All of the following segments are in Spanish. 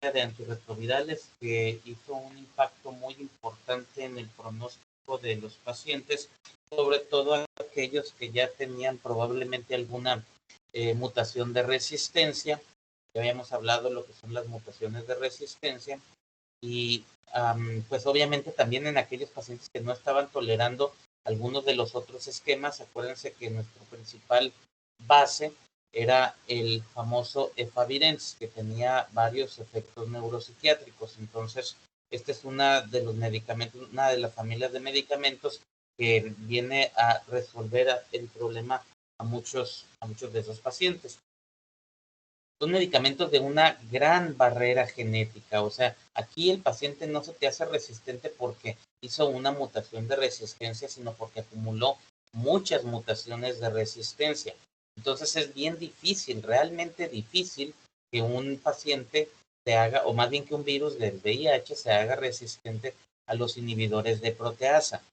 de antirretrovirales que hizo un impacto muy importante en el pronóstico de los pacientes, sobre todo aquellos que ya tenían probablemente alguna mutación de resistencia. Ya habíamos hablado de lo que son las mutaciones de resistencia y pues obviamente también en aquellos pacientes que no estaban tolerando algunos de los otros esquemas. Acuérdense que nuestro principal base era el famoso efavirenz, que tenía varios efectos neuropsiquiátricos. Entonces, este es una de los medicamentos, una de las familias de medicamentos que viene a resolver el problema a muchos de esos pacientes. Son medicamentos de una gran barrera genética, o sea, aquí el paciente no se te hace resistente porque hizo una mutación de resistencia, sino porque acumuló muchas mutaciones de resistencia. Entonces es bien difícil, realmente difícil, que un paciente se haga, o más bien que un virus del VIH se haga resistente a los inhibidores de proteasa.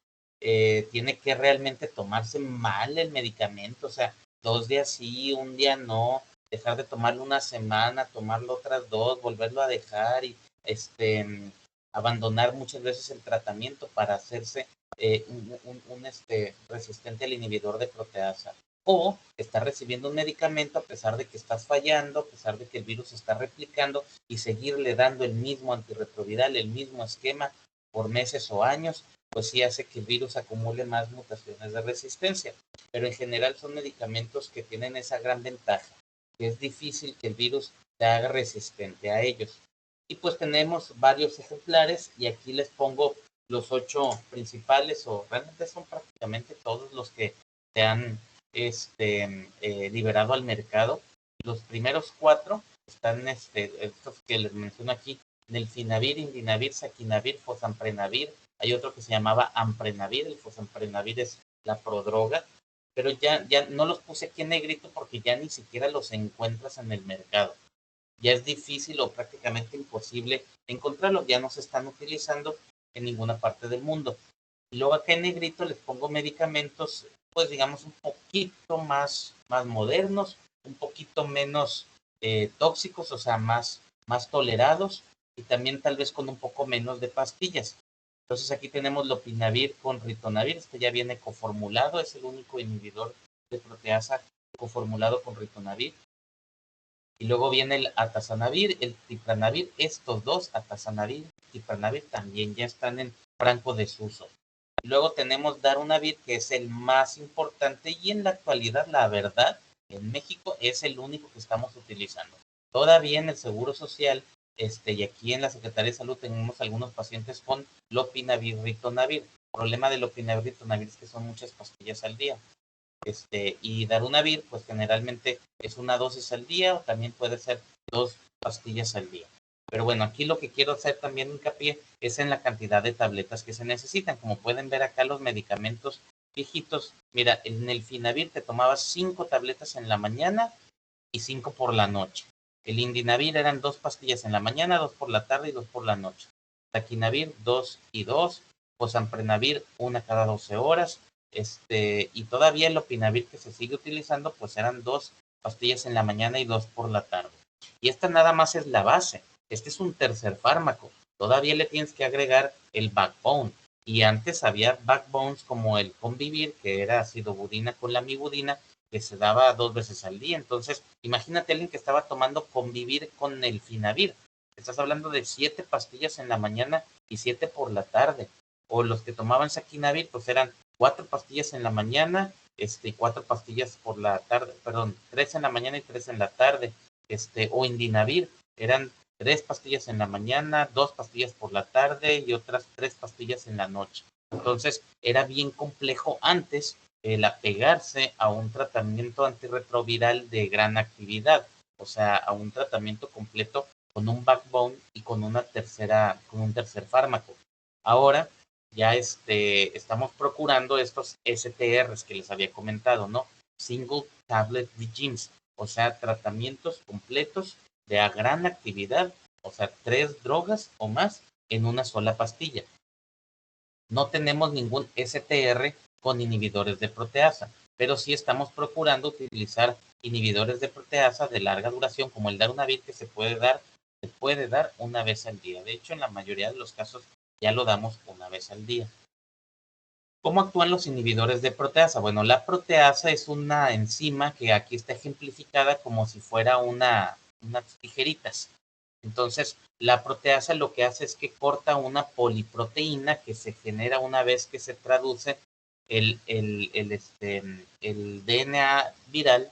Tiene que realmente tomarse mal el medicamento, o sea, 2 días sí, un día no, dejar de tomarlo una semana, tomarlo otras 2, volverlo a dejar y abandonar muchas veces el tratamiento para hacerse resistente al inhibidor de proteasa. O estar recibiendo un medicamento a pesar de que estás fallando, a pesar de que el virus está replicando y seguirle dando el mismo antirretroviral, el mismo esquema por meses o años, pues sí hace que el virus acumule más mutaciones de resistencia. Pero en general son medicamentos que tienen esa gran ventaja, que es difícil que el virus se haga resistente a ellos. Y pues tenemos varios ejemplares y aquí les pongo los 8 principales, o realmente son prácticamente todos los que se han liberado al mercado. Los primeros 4 están estos que les menciono aquí: Nelfinavir, Indinavir, Saquinavir, Fosamprenavir. Hay otro que se llamaba Amprenavir. El Fosamprenavir es la prodroga, pero ya no los puse aquí en negrito porque ya ni siquiera los encuentras en el mercado. Ya es difícil o prácticamente imposible encontrarlos, ya no se están utilizando en ninguna parte del mundo. Y luego acá en negrito les pongo medicamentos, pues digamos un poquito más modernos, un poquito menos tóxicos, o sea, más tolerados, y también tal vez con un poco menos de pastillas. Entonces aquí tenemos lopinavir con ritonavir, este ya viene coformulado, es el único inhibidor de proteasa coformulado con ritonavir. Y luego viene el atazanavir, el tipranavir. Estos dos, atazanavir y tipranavir, también ya están en franco desuso. Y luego tenemos darunavir, que es el más importante y en la actualidad, la verdad, en México es el único que estamos utilizando. Todavía en el Seguro Social y aquí en la Secretaría de Salud tenemos algunos pacientes con lopinavir, ritonavir. El problema de lopinavir, ritonavir es que son muchas pastillas al día. Y darunavir, pues generalmente es una dosis al día o también puede ser 2 pastillas al día. Pero bueno, aquí lo que quiero hacer también hincapié es en la cantidad de tabletas que se necesitan. Como pueden ver acá los medicamentos viejitos, mira, en el Finavir te tomabas 5 tabletas en la mañana y 5 por la noche. El Indinavir eran 2 pastillas en la mañana, 2 por la tarde y 2 por la noche. Taquinavir, 2 y 2. Posamprenavir, 1 cada 12 horas. Y todavía el Lopinavir que se sigue utilizando, pues eran 2 pastillas en la mañana y 2 por la tarde. Y esta nada más es la base. Este es un tercer fármaco. Todavía le tienes que agregar el backbone. Y antes había backbones como el Convivir, que era acidobudina con lamivudina, que se daba 2 veces al día. Entonces, imagínate a alguien que estaba tomando Convivir con el Finavir. Estás hablando de 7 pastillas en la mañana y 7 por la tarde. O los que tomaban Saquinavir, pues eran 4 pastillas en la mañana, y 4 pastillas por la tarde, perdón, 3 en la mañana y 3 en la tarde. O Indinavir, eran 3 pastillas en la mañana, 2 pastillas por la tarde y otras 3 pastillas en la noche. Entonces, era bien complejo antes el apegarse a un tratamiento antirretroviral de gran actividad, o sea, a un tratamiento completo con un backbone y con un tercer fármaco. Ahora ya estamos procurando estos STRs que les había comentado, ¿no? Single Tablet Regimes, o sea, tratamientos completos de gran actividad, o sea, 3 drogas o más en una sola pastilla. No tenemos ningún STR con inhibidores de proteasa, pero sí estamos procurando utilizar inhibidores de proteasa de larga duración, como el darunavir, que se puede dar se puede dar una vez al día. De hecho, en la mayoría de los casos ya lo damos una vez al día. ¿Cómo actúan los inhibidores de proteasa? Bueno, la proteasa es una enzima que aquí está ejemplificada como si fuera unas tijeritas. Entonces, la proteasa lo que hace es que corta una poliproteína que se genera una vez que se traduce el DNA viral,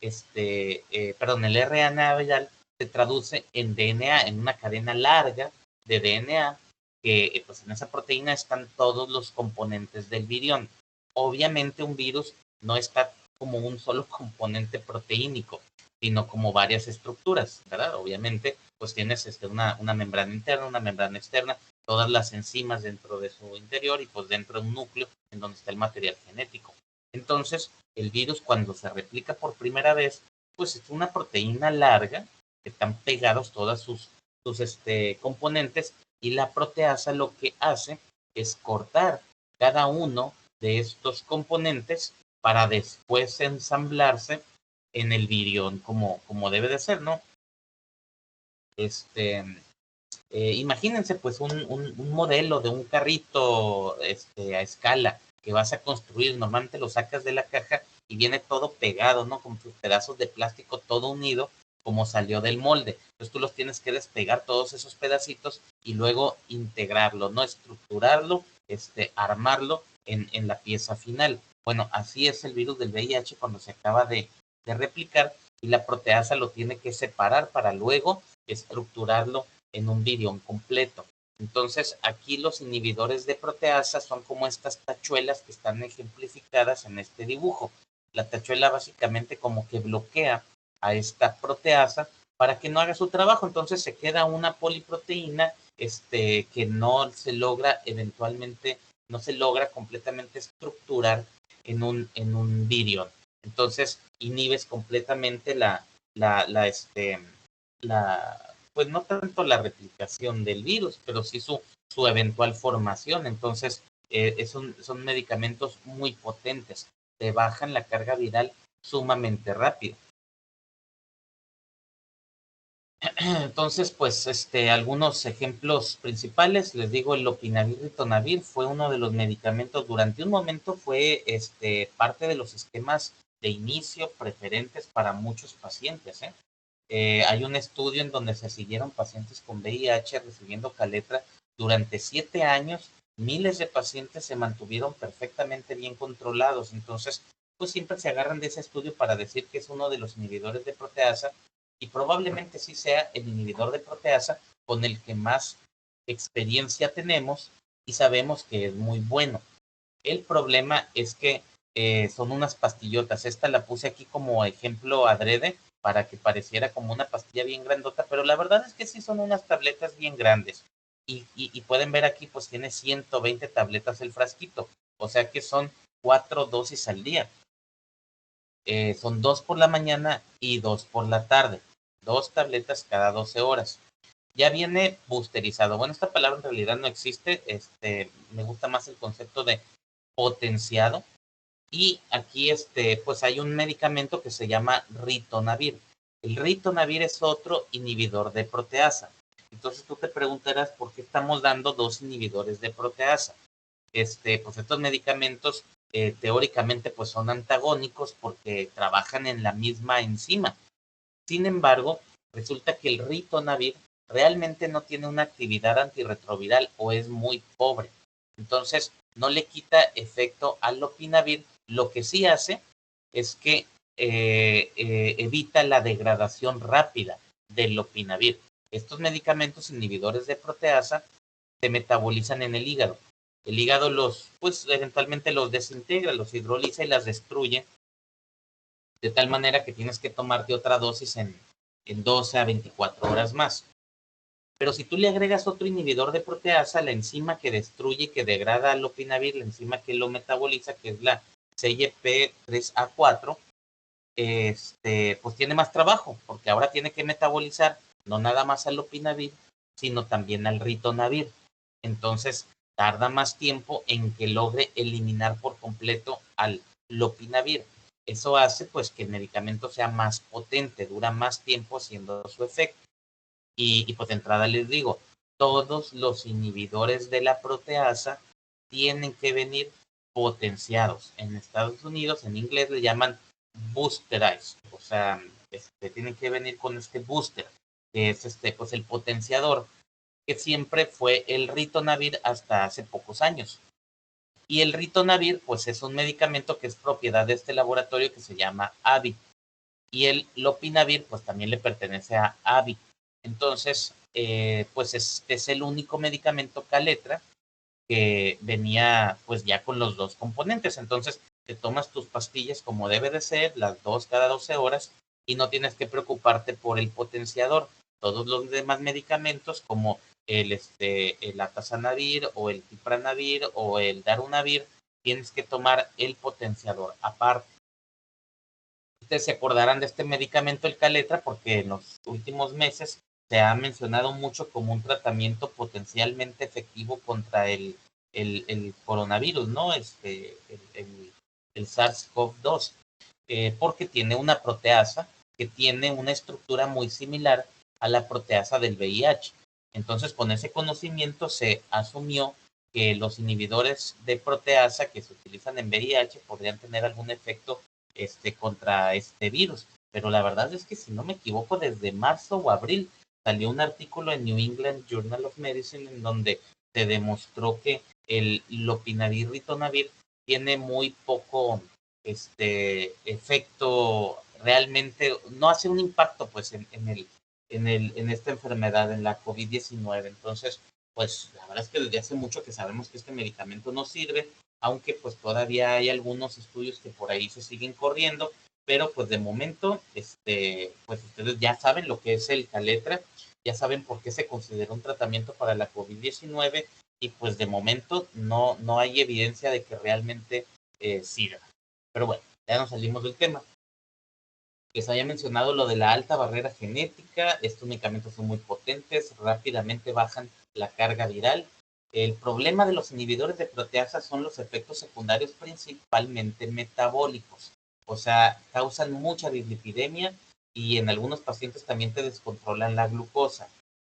el RNA viral se traduce en DNA, en una cadena larga de DNA, que pues en esa proteína están todos los componentes del virión. Obviamente un virus no está como un solo componente proteínico, sino como varias estructuras, ¿verdad? Obviamente, pues tienes una membrana interna, una membrana externa, todas las enzimas dentro de su interior y pues dentro de un núcleo en donde está el material genético. Entonces, el virus cuando se replica por primera vez, pues es una proteína larga que están pegados todas sus componentes, y la proteasa lo que hace es cortar cada uno de estos componentes para después ensamblarse en el virión como debe de ser, ¿no? Imagínense pues un modelo de un carrito a escala que vas a construir. Normalmente lo sacas de la caja y viene todo pegado, ¿no? Con sus pedazos de plástico todo unido como salió del molde. Entonces tú los tienes que despegar todos esos pedacitos y luego integrarlo, ¿no? Estructurarlo, armarlo en la pieza final. Bueno, así es el virus del VIH cuando se acaba de replicar, y la proteasa lo tiene que separar para luego estructurarlo en un virión completo. Entonces, aquí los inhibidores de proteasa son como estas tachuelas que están ejemplificadas en este dibujo. La tachuela básicamente como que bloquea a esta proteasa para que no haga su trabajo. Entonces se queda una poliproteína que no se logra eventualmente, no se logra completamente estructurar en un virión. Entonces inhibes completamente pues no tanto la replicación del virus, pero sí su eventual formación. Entonces, son medicamentos muy potentes, te bajan la carga viral sumamente rápido. Entonces, pues, algunos ejemplos principales, les digo, el lopinavir ritonavir fue uno de los medicamentos, durante un momento fue, parte de los esquemas de inicio preferentes para muchos pacientes, ¿eh? Hay un estudio en donde se siguieron pacientes con VIH recibiendo Caletra durante 7 años. Miles de pacientes se mantuvieron perfectamente bien controlados. Entonces, pues siempre se agarran de ese estudio para decir que es uno de los inhibidores de proteasa, y probablemente sí sea el inhibidor de proteasa con el que más experiencia tenemos y sabemos que es muy bueno. El problema es que son unas pastillotas. Esta la puse aquí como ejemplo adrede para que pareciera como una pastilla bien grandota, pero la verdad es que sí son unas tabletas bien grandes. Y pueden ver aquí, pues tiene 120 tabletas el frasquito, o sea que son 4 dosis al día. Son 2 por la mañana y 2 por la tarde. 2 tabletas cada 12 horas. Ya viene boosterizado. Bueno, esta palabra en realidad no existe. Me gusta más el concepto de potenciado. Y aquí pues hay un medicamento que se llama ritonavir. El ritonavir es otro inhibidor de proteasa. Entonces tú te preguntarás por qué estamos dando 2 inhibidores de proteasa. Pues estos medicamentos teóricamente pues son antagónicos porque trabajan en la misma enzima. Sin embargo, resulta que el ritonavir realmente no tiene una actividad antirretroviral o es muy pobre. Entonces, no le quita efecto al lopinavir. Lo que sí hace es que evita la degradación rápida del lopinavir. Estos medicamentos inhibidores de proteasa se metabolizan en el hígado. El hígado pues eventualmente los desintegra, los hidroliza y las destruye, de tal manera que tienes que tomarte otra dosis en 12 a 24 horas más. Pero si tú le agregas otro inhibidor de proteasa, la enzima que destruye y que degrada al lopinavir, la enzima que lo metaboliza, que es la CYP3A4, pues tiene más trabajo, porque ahora tiene que metabolizar no nada más al lopinavir, sino también al ritonavir. Entonces, tarda más tiempo en que logre eliminar por completo al lopinavir. Eso hace pues que el medicamento sea más potente, dura más tiempo haciendo su efecto. Y pues de entrada les digo, todos los inhibidores de la proteasa tienen que venir potenciados. En Estados Unidos, en inglés le llaman boosterized, o sea, tienen que venir con este booster, que es pues el potenciador, que siempre fue el ritonavir hasta hace pocos años. Y el ritonavir, pues es un medicamento que es propiedad de este laboratorio que se llama AbbVie. Y el lopinavir, pues también le pertenece a AbbVie. Entonces, pues es el único medicamento Caletra que venía pues ya con los dos componentes. Entonces, te tomas tus pastillas como debe de ser, las dos cada 12 horas, y no tienes que preocuparte por el potenciador. Todos los demás medicamentos, como el atazanavir o el tipranavir o el darunavir, tienes que tomar el potenciador aparte. Ustedes se acordarán de este medicamento, el Caletra, porque en los últimos meses se ha mencionado mucho como un tratamiento potencialmente efectivo contra el coronavirus, ¿no? El SARS-CoV-2, porque tiene una proteasa que tiene una estructura muy similar a la proteasa del VIH. Entonces, con ese conocimiento se asumió que los inhibidores de proteasa que se utilizan en VIH podrían tener algún efecto contra este virus. Pero la verdad es que, si no me equivoco, desde marzo o abril salió un artículo en New England Journal of Medicine en donde se demostró que el lopinavir ritonavir tiene muy poco efecto, realmente no hace un impacto pues en esta enfermedad, en la COVID-19. Entonces, pues la verdad es que desde hace mucho que sabemos que este medicamento no sirve, aunque pues todavía hay algunos estudios que por ahí se siguen corriendo, pero pues de momento, pues ustedes ya saben lo que es el Caletra, ya saben por qué se considera un tratamiento para la COVID-19, y pues de momento no hay evidencia de que realmente sirva. Pero bueno, ya nos salimos del tema. Les había mencionado lo de la alta barrera genética. Estos medicamentos son muy potentes, rápidamente bajan la carga viral. El problema de los inhibidores de proteasa son los efectos secundarios, principalmente metabólicos. O sea, causan mucha dislipidemia y en algunos pacientes también te descontrolan la glucosa.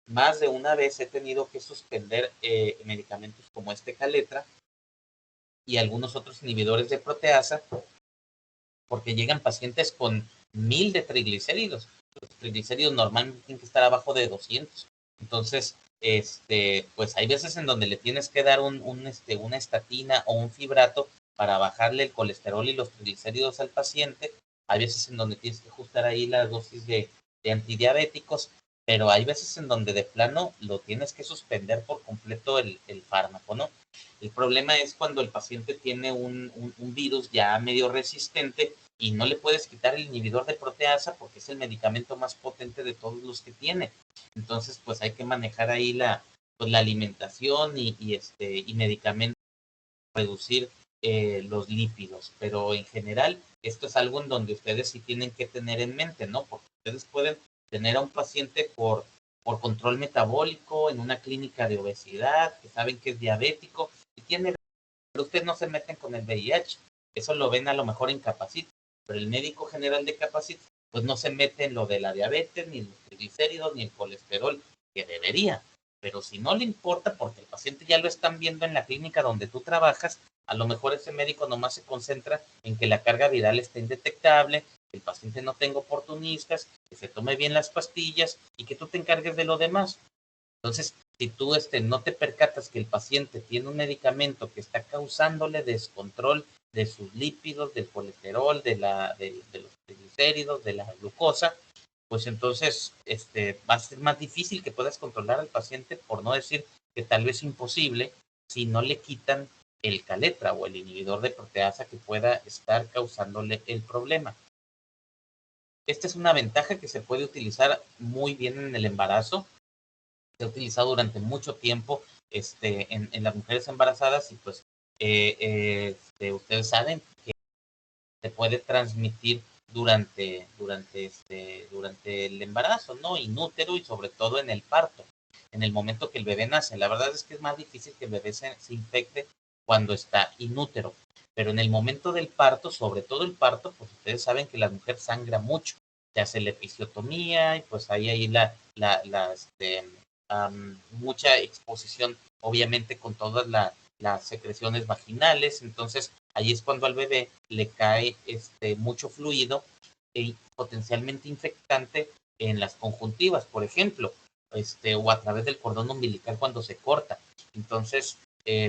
Más de una vez he tenido que suspender medicamentos como este Caletra y algunos otros inhibidores de proteasa, porque llegan pacientes con 1000 de triglicéridos. Los triglicéridos normalmente tienen que estar abajo de 200. Entonces, pues hay veces en donde le tienes que dar una estatina o un fibrato para bajarle el colesterol y los triglicéridos al paciente. Hay veces en donde tienes que ajustar ahí la dosis de antidiabéticos, pero hay veces en donde de plano lo tienes que suspender por completo el fármaco, ¿no? El problema es cuando el paciente tiene un virus ya medio resistente y no le puedes quitar el inhibidor de proteasa porque es el medicamento más potente de todos los que tiene. Entonces, pues hay que manejar ahí pues, la alimentación y medicamentos para reducir los lípidos. Pero en general, esto es algo en donde ustedes sí tienen que tener en mente, ¿no? Porque ustedes pueden tener a un paciente por control metabólico en una clínica de obesidad, que saben que es diabético y tiene, pero ustedes no se meten con el VIH. Eso lo ven a lo mejor en Capacit, pero el médico general de Capacit pues no se mete en lo de la diabetes, ni los triglicéridos, ni el colesterol, que debería. Pero si no le importa, porque el paciente ya lo están viendo en la clínica donde tú trabajas, a lo mejor ese médico nomás se concentra en que la carga viral esté indetectable, que el paciente no tenga oportunistas, que se tome bien las pastillas y que tú te encargues de lo demás. Entonces, si tú no te percatas que el paciente tiene un medicamento que está causándole descontrol de sus lípidos, del colesterol, de los triglicéridos, de la glucosa, pues entonces va a ser más difícil que puedas controlar al paciente, por no decir que tal vez imposible, si no le quitan el Caletra o el inhibidor de proteasa que pueda estar causándole el problema. Esta es una ventaja que se puede utilizar muy bien en el embarazo. Se ha utilizado durante mucho tiempo en las mujeres embarazadas, y pues ustedes saben que se puede transmitir durante el embarazo, ¿no? Inútero, y sobre todo en el parto, en el momento que el bebé nace. La verdad es que es más difícil que el bebé se infecte cuando está inútero, pero en el momento del parto, sobre todo el parto, pues ustedes saben que la mujer sangra mucho. te hace la episiotomía y pues hay ahí mucha exposición, obviamente con todas las secreciones vaginales. Entonces ahí es cuando al bebé le cae mucho fluido y potencialmente infectante en las conjuntivas, por ejemplo, o a través del cordón umbilical cuando se corta. Entonces,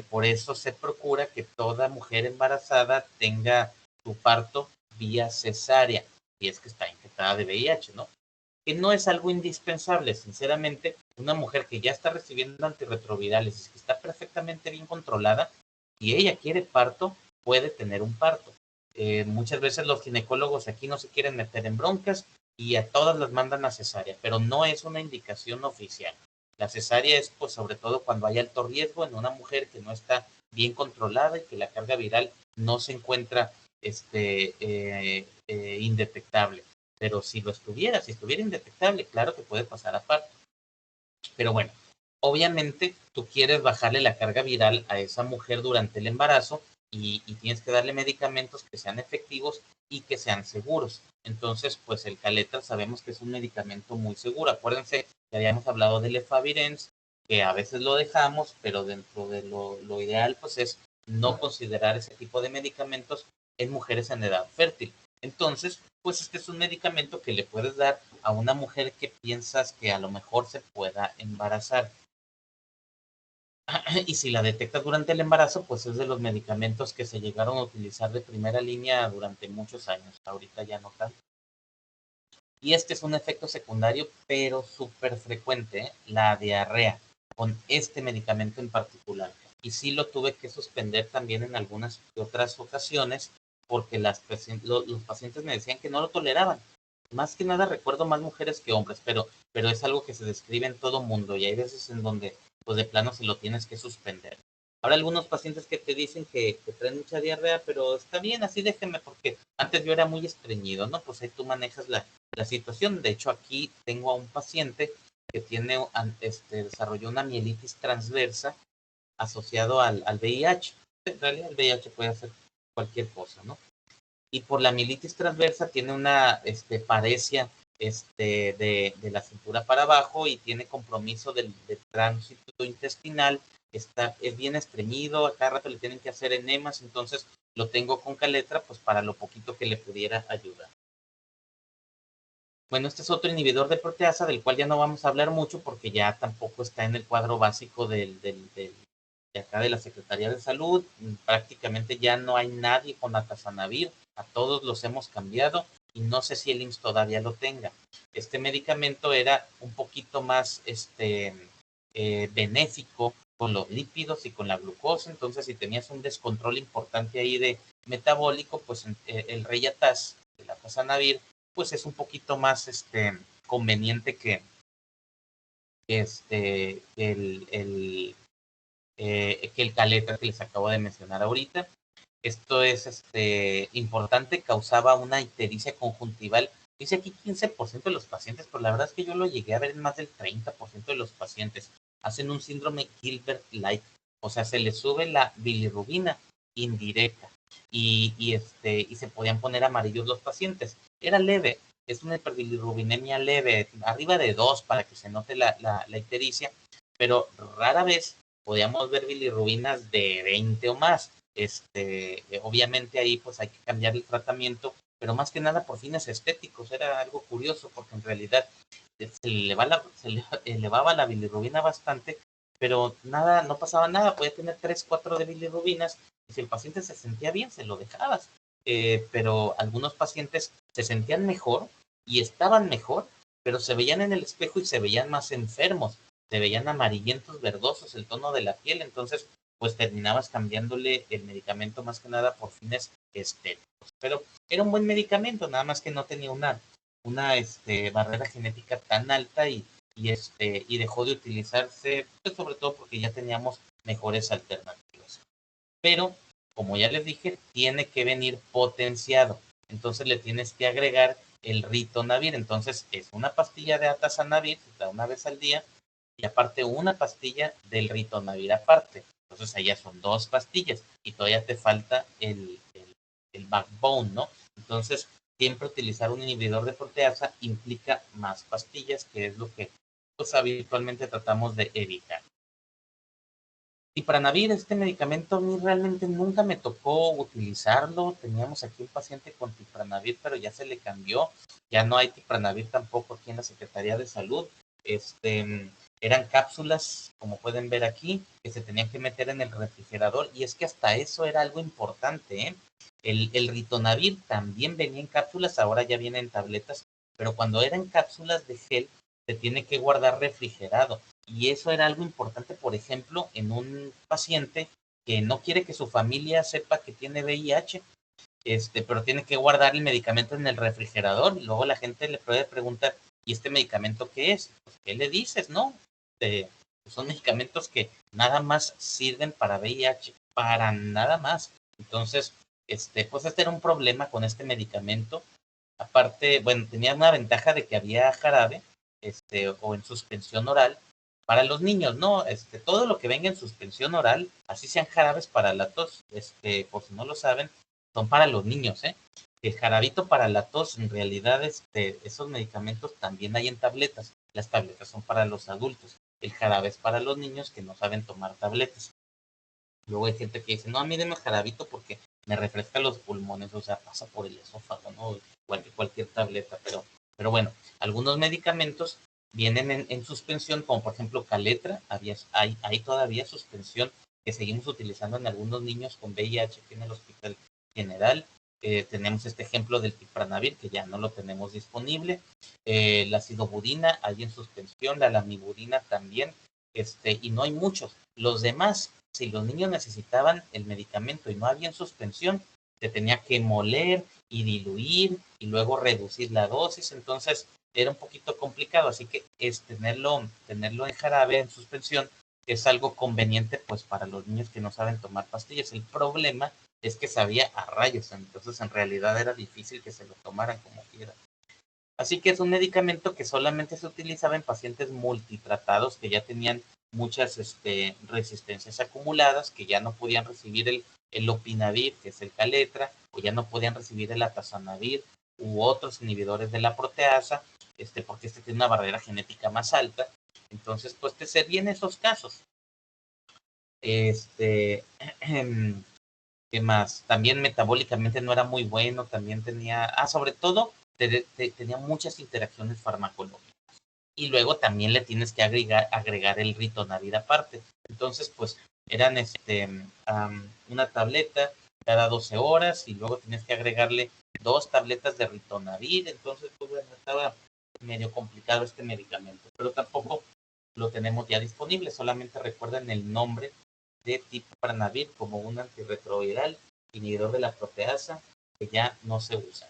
por eso se procura que toda mujer embarazada tenga su parto vía cesárea, y es que está infectada de VIH, ¿no? Que no es algo indispensable, sinceramente. Una mujer que ya está recibiendo antirretrovirales y que está perfectamente bien controlada, y ella quiere parto, puede tener un parto. Muchas veces los ginecólogos aquí no se quieren meter en broncas y a todas las mandan a cesárea, pero no es una indicación oficial. La cesárea es, pues, sobre todo cuando hay alto riesgo en una mujer que no está bien controlada y que la carga viral no se encuentra indetectable. Pero si estuviera indetectable, claro que puede pasar a parto. Pero bueno, obviamente tú quieres bajarle la carga viral a esa mujer durante el embarazo y tienes que darle medicamentos que sean efectivos y que sean seguros. Entonces, pues el Caletra sabemos que es un medicamento muy seguro. Acuérdense que habíamos hablado del Efavirenz, que a veces lo dejamos, pero dentro de lo ideal, pues es no considerar ese tipo de medicamentos en mujeres en edad fértil. Entonces, pues este es un medicamento que le puedes dar a una mujer que piensas que a lo mejor se pueda embarazar. Y si la detectas durante el embarazo, pues es de los medicamentos que se llegaron a utilizar de primera línea durante muchos años. Ahorita ya no tanto. Y este es un efecto secundario, pero súper frecuente, ¿eh? La diarrea, con este medicamento en particular. Y sí lo tuve que suspender también en algunas otras ocasiones, porque los pacientes me decían que no lo toleraban. Más que nada recuerdo más mujeres que hombres, pero es algo que se describe en todo mundo y hay veces en donde pues de plano se lo tienes que suspender. Habrá algunos pacientes que te dicen que traen mucha diarrea, pero está bien, así déjenme, porque antes yo era muy estreñido, ¿no? Pues ahí tú manejas la situación. De hecho, aquí tengo a un paciente que desarrolló una mielitis transversa asociado al VIH. En realidad el VIH puede hacer cualquier cosa, ¿no? Y por la mielitis transversa tiene una paresia de la cintura para abajo y tiene compromiso del tránsito intestinal. Es bien estreñido, a cada rato le tienen que hacer enemas, entonces lo tengo con Caletra pues para lo poquito que le pudiera ayudar. Bueno, este es otro inhibidor de proteasa del cual ya no vamos a hablar mucho porque ya tampoco está en el cuadro básico de acá de la Secretaría de Salud. Prácticamente ya no hay nadie con atazanavir, a todos los hemos cambiado y no sé si el IMSS todavía lo tenga. Este medicamento era un poquito más benéfico con los lípidos y con la glucosa, entonces si tenías un descontrol importante ahí de metabólico, pues el Reyataz, el atazanavir, pues es un poquito más conveniente que que el Caletra que les acabo de mencionar ahorita. Esto es importante, causaba una ictericia conjuntival. Dice aquí 15% de los pacientes, pero la verdad es que yo lo llegué a ver en más del 30% de los pacientes. Hacen un síndrome Gilbert-like, o sea, se les sube la bilirrubina indirecta y se podían poner amarillos los pacientes. Era leve, es una hiperbilirrubinemia leve, arriba de 2 para que se note la ictericia, pero rara vez podíamos ver bilirrubinas de 20 o más. Obviamente ahí pues hay que cambiar el tratamiento, pero más que nada por fines estéticos. Era algo curioso porque en realidad se le elevaba la bilirrubina bastante, pero nada, no pasaba nada. Podía tener 3, 4 de bilirrubinas y si el paciente se sentía bien, se lo dejabas. Pero algunos pacientes se sentían mejor y estaban mejor, pero se veían en el espejo y se veían más enfermos, se veían amarillentos, verdosos el tono de la piel, entonces pues terminabas cambiándole el medicamento más que nada por fines estéticos. Pero era un buen medicamento, nada más que no tenía una barrera genética tan alta y dejó de utilizarse, pues, sobre todo porque ya teníamos mejores alternativas. Pero, como ya les dije, tiene que venir potenciado. Entonces le tienes que agregar el ritonavir. Entonces es una pastilla de atazanavir, se da una vez al día, y aparte una pastilla del ritonavir aparte. Entonces allá son 2 pastillas y todavía te falta el backbone, ¿no? Entonces siempre utilizar un inhibidor de proteasa implica más pastillas, que es lo que pues habitualmente tratamos de evitar. Tipranavir, este medicamento a mí realmente nunca me tocó utilizarlo. Teníamos aquí un paciente con Tipranavir, pero ya se le cambió. Ya no hay Tipranavir tampoco aquí en la Secretaría de Salud. Eran cápsulas, como pueden ver aquí, que se tenían que meter en el refrigerador. Y es que hasta eso era algo importante, ¿eh? El Ritonavir también venía en cápsulas, ahora ya viene en tabletas. Pero cuando eran cápsulas de gel, se tiene que guardar refrigerado. Y eso era algo importante, por ejemplo, en un paciente que no quiere que su familia sepa que tiene VIH, pero tiene que guardar el medicamento en el refrigerador y luego la gente le puede preguntar, ¿y este medicamento qué es? Pues, ¿qué le dices, no? Pues son medicamentos que nada más sirven para VIH, para nada más. Entonces, pues este era un problema con este medicamento. Aparte, bueno, tenía una ventaja de que había jarabe, o en suspensión oral para los niños, ¿no? Todo lo que venga en suspensión oral, así sean jarabes para la tos, por si no lo saben, son para los niños, ¿eh? El jarabito para la tos, en realidad, esos medicamentos también hay en tabletas. Las tabletas son para los adultos. El jarabe es para los niños que no saben tomar tabletas. Luego hay gente que dice, no, a mí deme jarabito porque me refresca los pulmones, o sea, pasa por el esófago, ¿no? Cualquier tableta, pero bueno, algunos medicamentos vienen en suspensión, como por ejemplo Caletra, hay todavía suspensión que seguimos utilizando en algunos niños con VIH aquí en el Hospital General. Tenemos este ejemplo del Tipranavir, que ya no lo tenemos disponible. La acidobudina hay en suspensión, la lamivudina también, y no hay muchos. Los demás, si los niños necesitaban el medicamento y no había en suspensión, se tenía que moler y diluir y luego reducir la dosis, entonces era un poquito complicado, así que tenerlo en jarabe, en suspensión, es algo conveniente pues para los niños que no saben tomar pastillas. El problema es que sabía a rayos, entonces en realidad era difícil que se lo tomaran como quieran. Así que es un medicamento que solamente se utilizaba en pacientes multitratados que ya tenían muchas resistencias acumuladas, que ya no podían recibir el lopinavir, que es el Caletra, o ya no podían recibir el atazanavir u otros inhibidores de la proteasa, porque tiene una barrera genética más alta. Entonces, pues te servía en esos casos. ¿Qué más? También metabólicamente no era muy bueno, también tenía, sobre todo, tenía muchas interacciones farmacológicas. Y luego también le tienes que agregar el ritonavir aparte. Entonces, pues, eran una tableta cada 12 horas y luego tienes que agregarle 2 tabletas de ritonavir. Entonces, pues, bueno, estaba medio complicado este medicamento, pero tampoco lo tenemos ya disponible. Solamente recuerden el nombre de Tipranavir como un antirretroviral, inhibidor de la proteasa, que ya no se usa.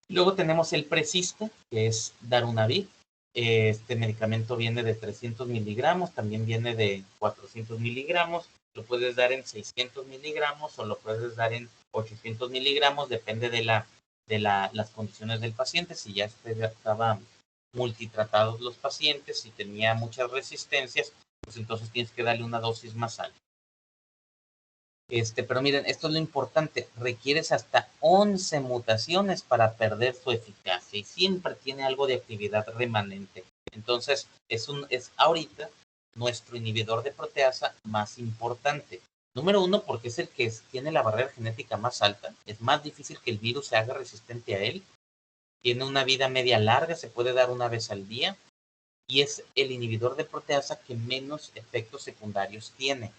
Luego tenemos el Presista, que es Darunavir. Este medicamento viene de 300 miligramos, también viene de 400 miligramos. Lo puedes dar en 600 miligramos o lo puedes dar en 800 miligramos, depende de las condiciones del paciente. Si ya estaban multitratados los pacientes, si tenía muchas resistencias, pues entonces tienes que darle una dosis más alta. Pero miren, esto es lo importante, requieres hasta 11 mutaciones para perder su eficacia y siempre tiene algo de actividad remanente. Entonces, es ahorita nuestro inhibidor de proteasa más importante. Número 1, porque es el que tiene la barrera genética más alta, es más difícil que el virus se haga resistente a él, tiene una vida media larga, se puede dar una vez al día y es el inhibidor de proteasa que menos efectos secundarios tiene.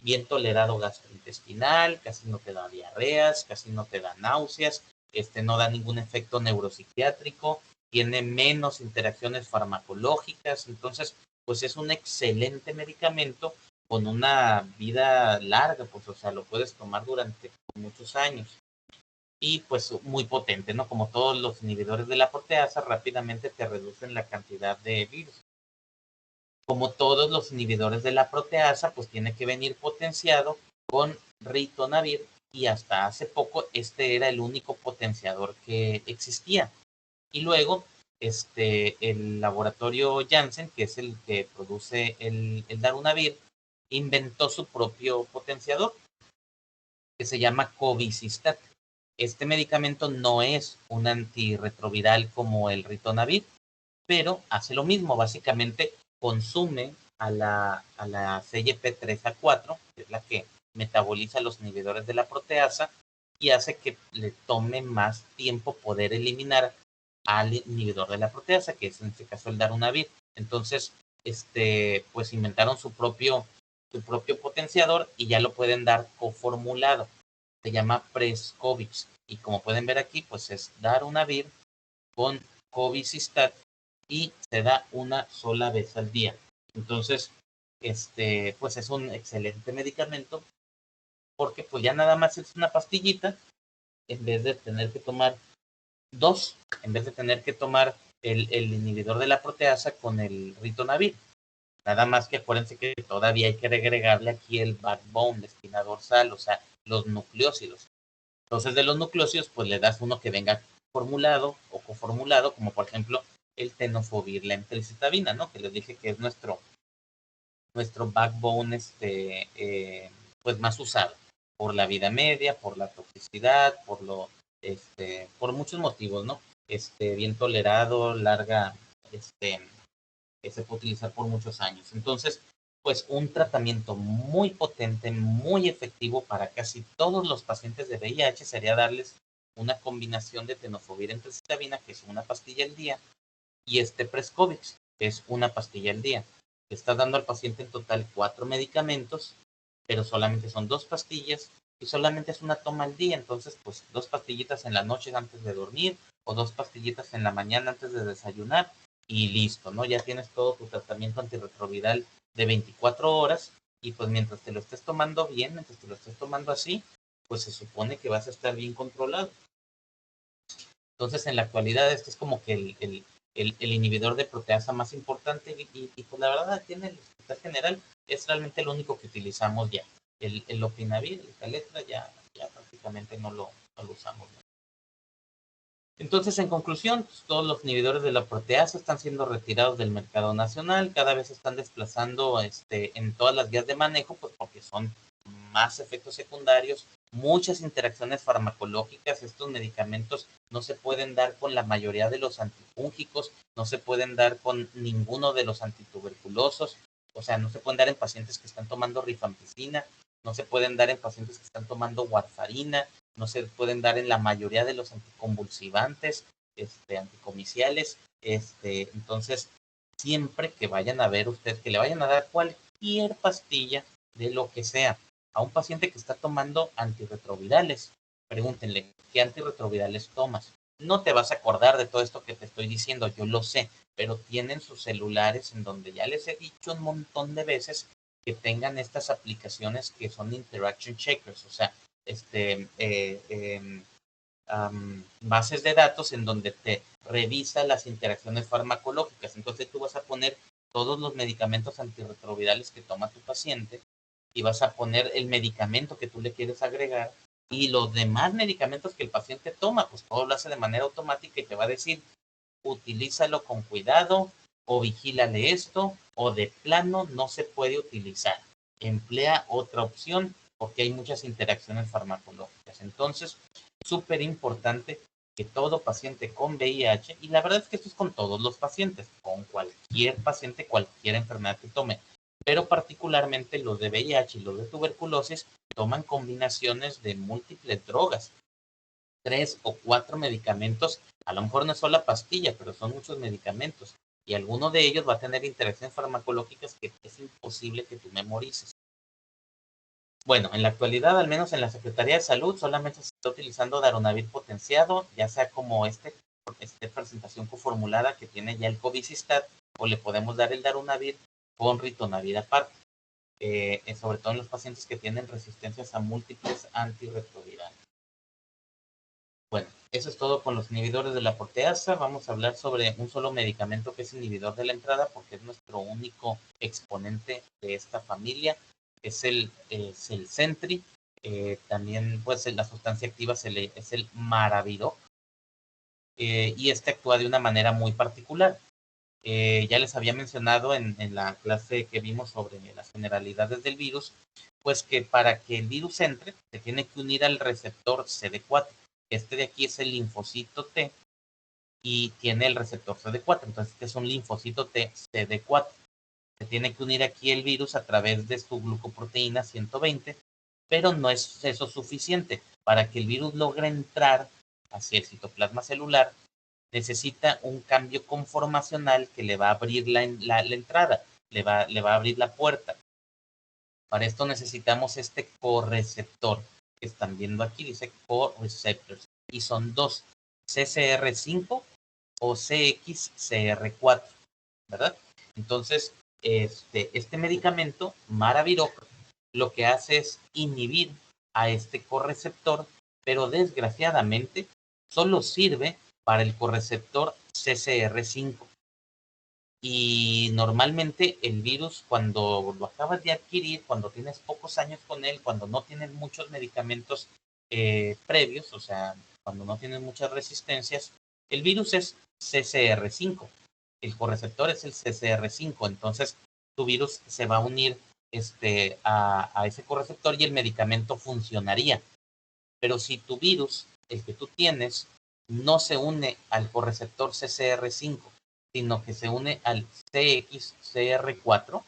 Bien tolerado gastrointestinal, casi no te da diarreas, casi no te da náuseas, no da ningún efecto neuropsiquiátrico, tiene menos interacciones farmacológicas, entonces pues es un excelente medicamento con una vida larga, pues o sea, lo puedes tomar durante muchos años. Y pues muy potente, ¿no? Como todos los inhibidores de la proteasa, rápidamente te reducen la cantidad de virus. Como todos los inhibidores de la proteasa, pues tiene que venir potenciado con ritonavir y hasta hace poco este era el único potenciador que existía. Y luego el laboratorio Janssen, que es el que produce el darunavir, inventó su propio potenciador que se llama Covicistat. Este medicamento no es un antirretroviral como el ritonavir, pero hace lo mismo, básicamente consume a la CYP3A4, que es la que metaboliza los inhibidores de la proteasa, y hace que le tome más tiempo poder eliminar al inhibidor de la proteasa, que es en este caso el darunavir. Entonces, pues inventaron su propio potenciador y ya lo pueden dar coformulado. Se llama Prescovix. Y como pueden ver aquí, pues es darunavir con cobicistat y se da una sola vez al día. Entonces, pues es un excelente medicamento porque pues ya nada más es una pastillita en vez de tener que tomar dos, en vez de tener que tomar el inhibidor de la proteasa con el ritonavir. Nada más que acuérdense que todavía hay que agregarle aquí el backbone, la espina dorsal, o sea, los nucleócidos. Entonces, de los nucleócidos, pues le das uno que venga formulado o coformulado, como por ejemplo el tenofovir, la emtricitabina, ¿no? Que les dije que es nuestro backbone, pues más usado por la vida media, por la toxicidad, por muchos motivos, ¿no? Bien tolerado, larga, que se puede utilizar por muchos años. Entonces, pues un tratamiento muy potente, muy efectivo para casi todos los pacientes de VIH sería darles una combinación de tenofovir emtricitabina, que es una pastilla al día, y Prescovix, que es una pastilla al día. Está dando al paciente en total 4 medicamentos, pero solamente son 2 pastillas y solamente es una toma al día. Entonces, pues 2 pastillitas en la noche antes de dormir o 2 pastillitas en la mañana antes de desayunar y listo, ¿no? Ya tienes todo tu tratamiento antirretroviral de 24 horas y pues mientras te lo estés tomando bien, mientras te lo estés tomando así, pues se supone que vas a estar bien controlado. Entonces, en la actualidad, este es como que el inhibidor de proteasa más importante y pues la verdad, aquí en el Hospital General es realmente lo único que utilizamos ya. El lopinavir, el Caletra, ya prácticamente no lo usamos, ¿no? Entonces, en conclusión, pues, todos los inhibidores de la proteasa están siendo retirados del mercado nacional, cada vez se están desplazando en todas las vías de manejo, pues porque son más efectos secundarios, muchas interacciones farmacológicas. Estos medicamentos no se pueden dar con la mayoría de los antifúngicos, no se pueden dar con ninguno de los antituberculosos, o sea, no se pueden dar en pacientes que están tomando rifampicina, no se pueden dar en pacientes que están tomando warfarina, no se pueden dar en la mayoría de los anticonvulsivantes, anticomiciales, entonces siempre que vayan a ver usted, que le vayan a dar cualquier pastilla de lo que sea a un paciente que está tomando antirretrovirales, pregúntenle, ¿qué antirretrovirales tomas? No te vas a acordar de todo esto que te estoy diciendo, yo lo sé, pero tienen sus celulares en donde ya les he dicho un montón de veces que tengan estas aplicaciones que son interaction checkers, o sea, bases de datos en donde te revisa las interacciones farmacológicas. Entonces tú vas a poner todos los medicamentos antirretrovirales que toma tu paciente y vas a poner el medicamento que tú le quieres agregar y los demás medicamentos que el paciente toma, pues todo lo hace de manera automática y te va a decir, utilízalo con cuidado o vigílale esto o de plano no se puede utilizar. Emplea otra opción porque hay muchas interacciones farmacológicas. Entonces, súper importante que todo paciente con VIH, y la verdad es que esto es con todos los pacientes, con cualquier paciente, cualquier enfermedad que tome, pero particularmente los de VIH y los de tuberculosis toman combinaciones de múltiples drogas, 3 o 4 medicamentos, a lo mejor no es sola pastilla, pero son muchos medicamentos, y alguno de ellos va a tener interacciones farmacológicas que es imposible que tú memorices. Bueno, en la actualidad, al menos en la Secretaría de Salud, solamente se está utilizando darunavir potenciado, ya sea como presentación coformulada que tiene ya el cobicistat, o le podemos dar el darunavir con ritonavir aparte, sobre todo en los pacientes que tienen resistencias a múltiples antirretrovirales. Bueno, eso es todo con los inhibidores de la proteasa. Vamos a hablar sobre un solo medicamento que es inhibidor de la entrada porque es nuestro único exponente de esta familia. Es el Sentry. También, pues, la sustancia activa es el Maraviroc. Y actúa de una manera muy particular. Ya les había mencionado en la clase que vimos sobre las generalidades del virus, pues que para que el virus entre, se tiene que unir al receptor CD4. Este de aquí es el linfocito T y tiene el receptor CD4. Entonces, este es un linfocito T CD4. Se tiene que unir aquí el virus a través de su glucoproteína 120, pero no es eso suficiente. Para que el virus logre entrar hacia el citoplasma celular, necesita un cambio conformacional que le va a abrir la entrada, le va a abrir la puerta. Para esto necesitamos este correceptor que están viendo aquí, dice co-receptors, y son dos, CCR5 o CXCR4, ¿verdad? Entonces, este medicamento, Maraviroc, lo que hace es inhibir a este correceptor, pero desgraciadamente solo sirve para el correceptor CCR5. Y normalmente el virus, cuando lo acabas de adquirir, cuando tienes pocos años con él, cuando no tienes muchos medicamentos previos, o sea, cuando no tienes muchas resistencias, el virus es CCR5, el correceptor es el CCR5, entonces tu virus se va a unir a ese correceptor y el medicamento funcionaría. Pero si tu virus, el que tú tienes, no se une al correceptor CCR5, sino que se une al CXCR4,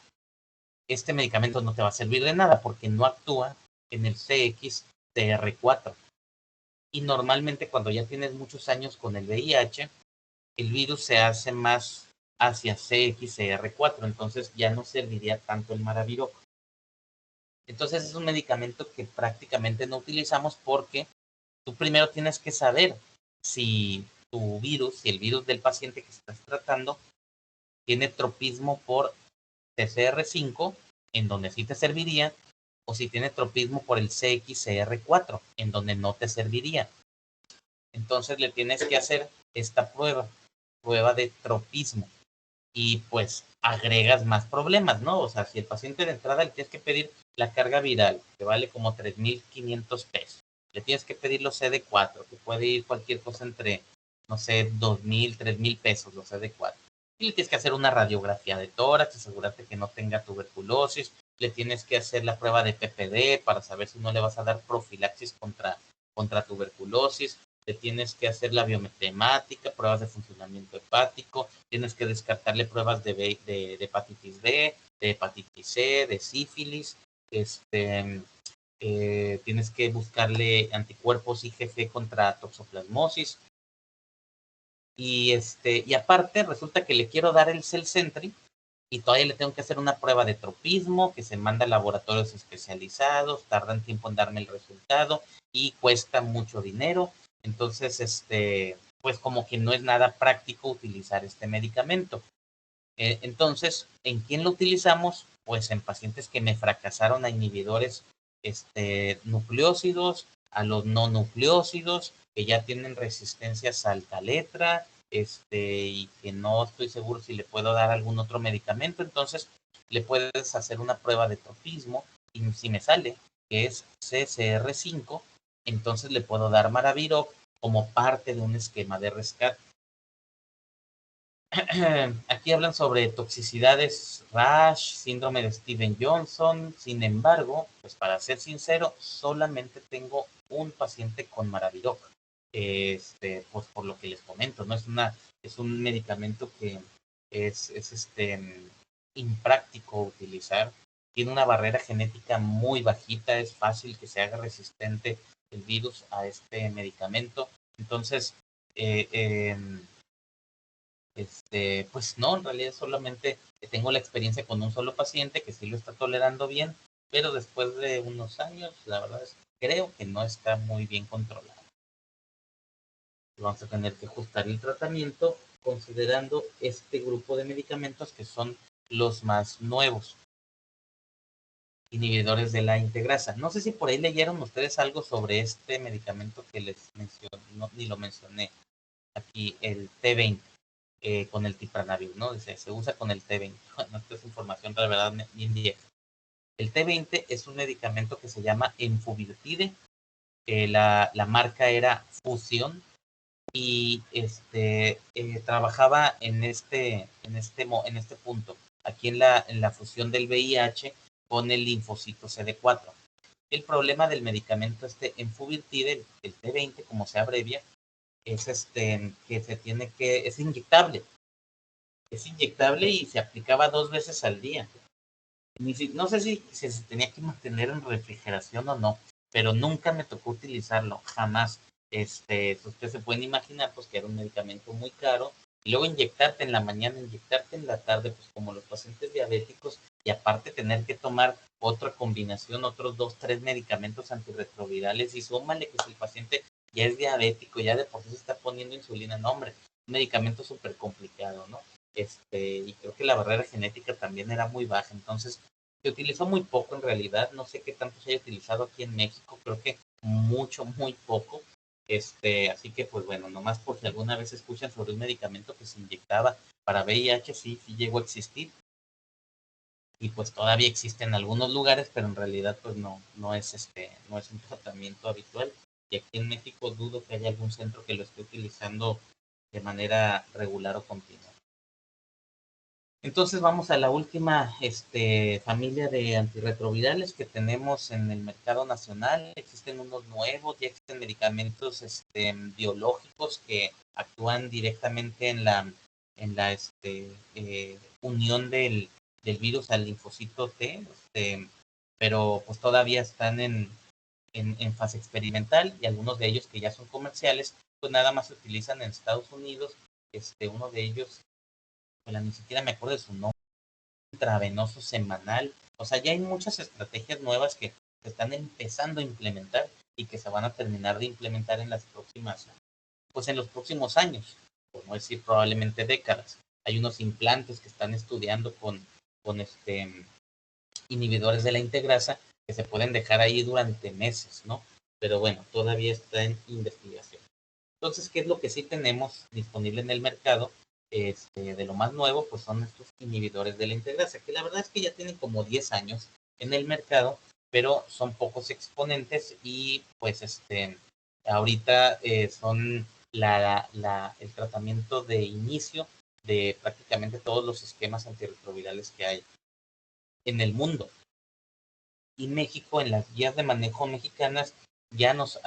este medicamento no te va a servir de nada porque no actúa en el CXCR4. Y normalmente cuando ya tienes muchos años con el VIH, el virus se hace más hacia CXCR4, entonces ya no serviría tanto el Maraviroc. Entonces es un medicamento que prácticamente no utilizamos porque tú primero tienes que saber si tu virus, si el virus del paciente que estás tratando tiene tropismo por CCR5, en donde sí te serviría, o si tiene tropismo por el CXCR4, en donde no te serviría. Entonces le tienes que hacer esta prueba de tropismo, y pues agregas más problemas, ¿no? O sea, si el paciente de entrada le tienes que pedir la carga viral, que vale como 3,500 pesos, le tienes que pedir los CD4, que puede ir cualquier cosa entre, no sé, 2,000, 3,000 pesos los CD4. Y le tienes que hacer una radiografía de tórax, asegurarte que no tenga tuberculosis, le tienes que hacer la prueba de PPD para saber si no le vas a dar profilaxis contra tuberculosis, le tienes que hacer la biometemática, pruebas de funcionamiento hepático, tienes que descartarle pruebas de hepatitis B, de hepatitis C, de sífilis, tienes que buscarle anticuerpos IgG contra toxoplasmosis. Y aparte resulta que le quiero dar el Cellsentry y todavía le tengo que hacer una prueba de tropismo que se manda a laboratorios especializados, tardan tiempo en darme el resultado y cuesta mucho dinero. Entonces, pues como que no es nada práctico utilizar este medicamento. Entonces, ¿en quién lo utilizamos? Pues en pacientes que me fracasaron a inhibidores nucleócidos, a los no nucleócidos, que ya tienen resistencias a alta-letra, y que no estoy seguro si le puedo dar algún otro medicamento. Entonces, le puedes hacer una prueba de tropismo y si me sale que es CCR5, entonces le puedo dar Maraviroc como parte de un esquema de rescate. Aquí hablan sobre toxicidades rash, síndrome de Steven Johnson. Sin embargo, pues para ser sincero, solamente tengo un paciente con Maraviroc. Pues por lo que les comento, ¿no? Es un medicamento que es impráctico utilizar. Tiene una barrera genética muy bajita, es fácil que se haga resistente el virus a este medicamento. Entonces, pues no, en realidad solamente tengo la experiencia con un solo paciente que sí lo está tolerando bien, pero después de unos años, la verdad es que creo que no está muy bien controlado. Vamos a tener que ajustar el tratamiento considerando este grupo de medicamentos que son los más nuevos, inhibidores de la integrasa. No sé si por ahí leyeron ustedes algo sobre este medicamento que les mencioné, no, ni lo mencioné aquí, el T20. Con el tipranavir, ¿no? Se usa con el T20. Bueno, esta es información de verdad bien vieja. El T20 es un medicamento que se llama Enfuvirtide. La marca era Fusión y trabajaba en este punto, aquí en la fusión del VIH con el linfocito CD4. El problema del medicamento Enfuvirtide, el T20, como se abrevia, es que es inyectable y se aplicaba 2 veces al día. No sé si se tenía que mantener en refrigeración o no, pero nunca me tocó utilizarlo, jamás. Ustedes se pueden imaginar pues que era un medicamento muy caro y luego inyectarte en la mañana, inyectarte en la tarde, pues como los pacientes diabéticos, y aparte tener que tomar otra combinación, otros 2, 3 medicamentos antirretrovirales, y súmale que si el paciente ya es diabético, ya de por sí se está poniendo insulina, no hombre, un medicamento súper complicado, ¿no? Y creo que la barrera genética también era muy baja, entonces se utilizó muy poco en realidad, no sé qué tanto se haya utilizado aquí en México, creo que mucho, muy poco. Así que pues bueno, nomás porque alguna vez escuchan sobre un medicamento que se inyectaba para VIH, sí, sí llegó a existir, y pues todavía existe en algunos lugares, pero en realidad pues no es un tratamiento habitual, y aquí en México dudo que haya algún centro que lo esté utilizando de manera regular o continua. Entonces vamos a la última familia de antirretrovirales que tenemos en el mercado nacional. Existen unos nuevos, ya existen medicamentos biológicos que actúan directamente en la unión del virus al linfocito T, pero pues todavía están en fase experimental, y algunos de ellos que ya son comerciales, pues nada más se utilizan en Estados Unidos. Uno de ellos, pues, ni siquiera me acuerdo de su nombre, intravenoso semanal. O sea, ya hay muchas estrategias nuevas que se están empezando a implementar y que se van a terminar de implementar en los próximos años, por no decir probablemente décadas. Hay unos implantes que están estudiando con inhibidores de la integrasa que se pueden dejar ahí durante meses, ¿no? Pero bueno, todavía está en investigación. Entonces, ¿qué es lo que sí tenemos disponible en el mercado? De lo más nuevo, pues son estos inhibidores de la integrasa, que la verdad es que ya tienen como 10 años en el mercado, pero son pocos exponentes, y pues ahorita son el tratamiento de inicio de prácticamente todos los esquemas antirretrovirales que hay en el mundo. Y México, en las guías de manejo mexicanas, ya nos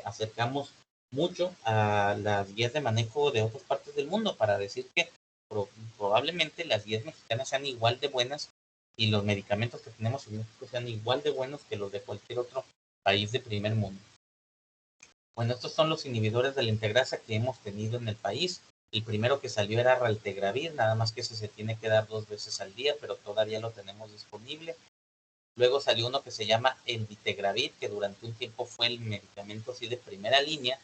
acercamos mucho a las guías de manejo de otras partes del mundo para decir que probablemente las guías mexicanas sean igual de buenas y los medicamentos que tenemos en México sean igual de buenos que los de cualquier otro país de primer mundo. Bueno, estos son los inhibidores de la integrasa que hemos tenido en el país. El primero que salió era Raltegravir, nada más que ese se tiene que dar 2 veces al día, pero todavía lo tenemos disponible. Luego salió uno que se llama el Vitegravir, que durante un tiempo fue el medicamento así de primera línea,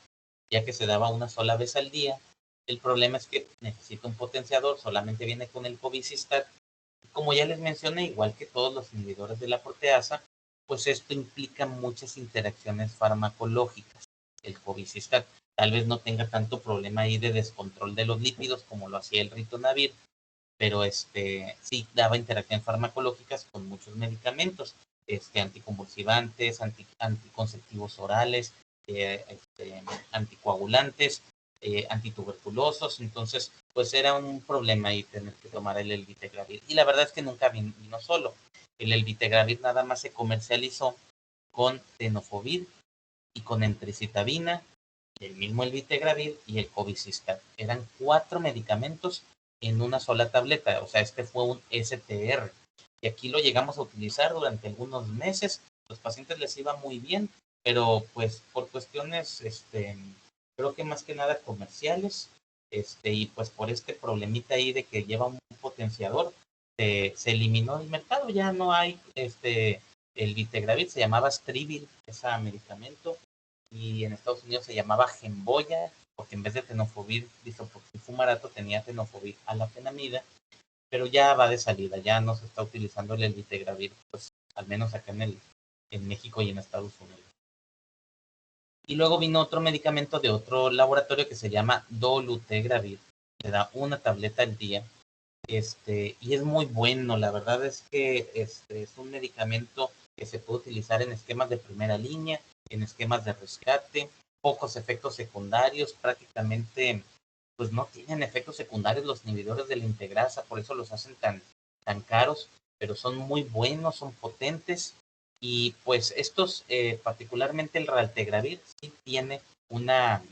ya que se daba una sola vez al día. El problema es que necesita un potenciador, solamente viene con el Covicistat. Como ya les mencioné, igual que todos los inhibidores de la proteasa, pues esto implica muchas interacciones farmacológicas. El Covicistat tal vez no tenga tanto problema ahí de descontrol de los lípidos como lo hacía el Ritonavir, pero sí daba interacciones farmacológicas con muchos medicamentos, anticonvulsivantes, anticonceptivos orales, anticoagulantes, antituberculosos. Entonces pues era un problema ahí tener que tomar el Elvitegravir, y la verdad es que nunca vino solo. El Elvitegravir nada más se comercializó con tenofovir y con emtricitabina, el mismo Elvitegravir y el Covicistat. Eran 4 medicamentos en una sola tableta, o sea, este fue un STR. Y aquí lo llegamos a utilizar durante algunos meses. Los pacientes les iba muy bien, pero pues por cuestiones, creo que más que nada comerciales, y pues por este problemita ahí de que lleva un potenciador, se eliminó del mercado. Ya no hay, el Vitegravir se llamaba Strivil, ese medicamento, y en Estados Unidos se llamaba Gemboya, porque en vez de tenofovir disoproxifumarato tenía tenofovir alafenamida, pero ya va de salida, ya no se está utilizando el Elvitegravir, pues al menos acá en México y en Estados Unidos. Y luego vino otro medicamento de otro laboratorio que se llama Dolutegravir, le da una tableta al día, y es muy bueno. La verdad es que es un medicamento que se puede utilizar en esquemas de primera línea, en esquemas de rescate, pocos efectos secundarios, prácticamente pues no tienen efectos secundarios los inhibidores de la integrasa, por eso los hacen tan caros, pero son muy buenos, son potentes, Y pues estos, particularmente el raltegravir, sí tiene una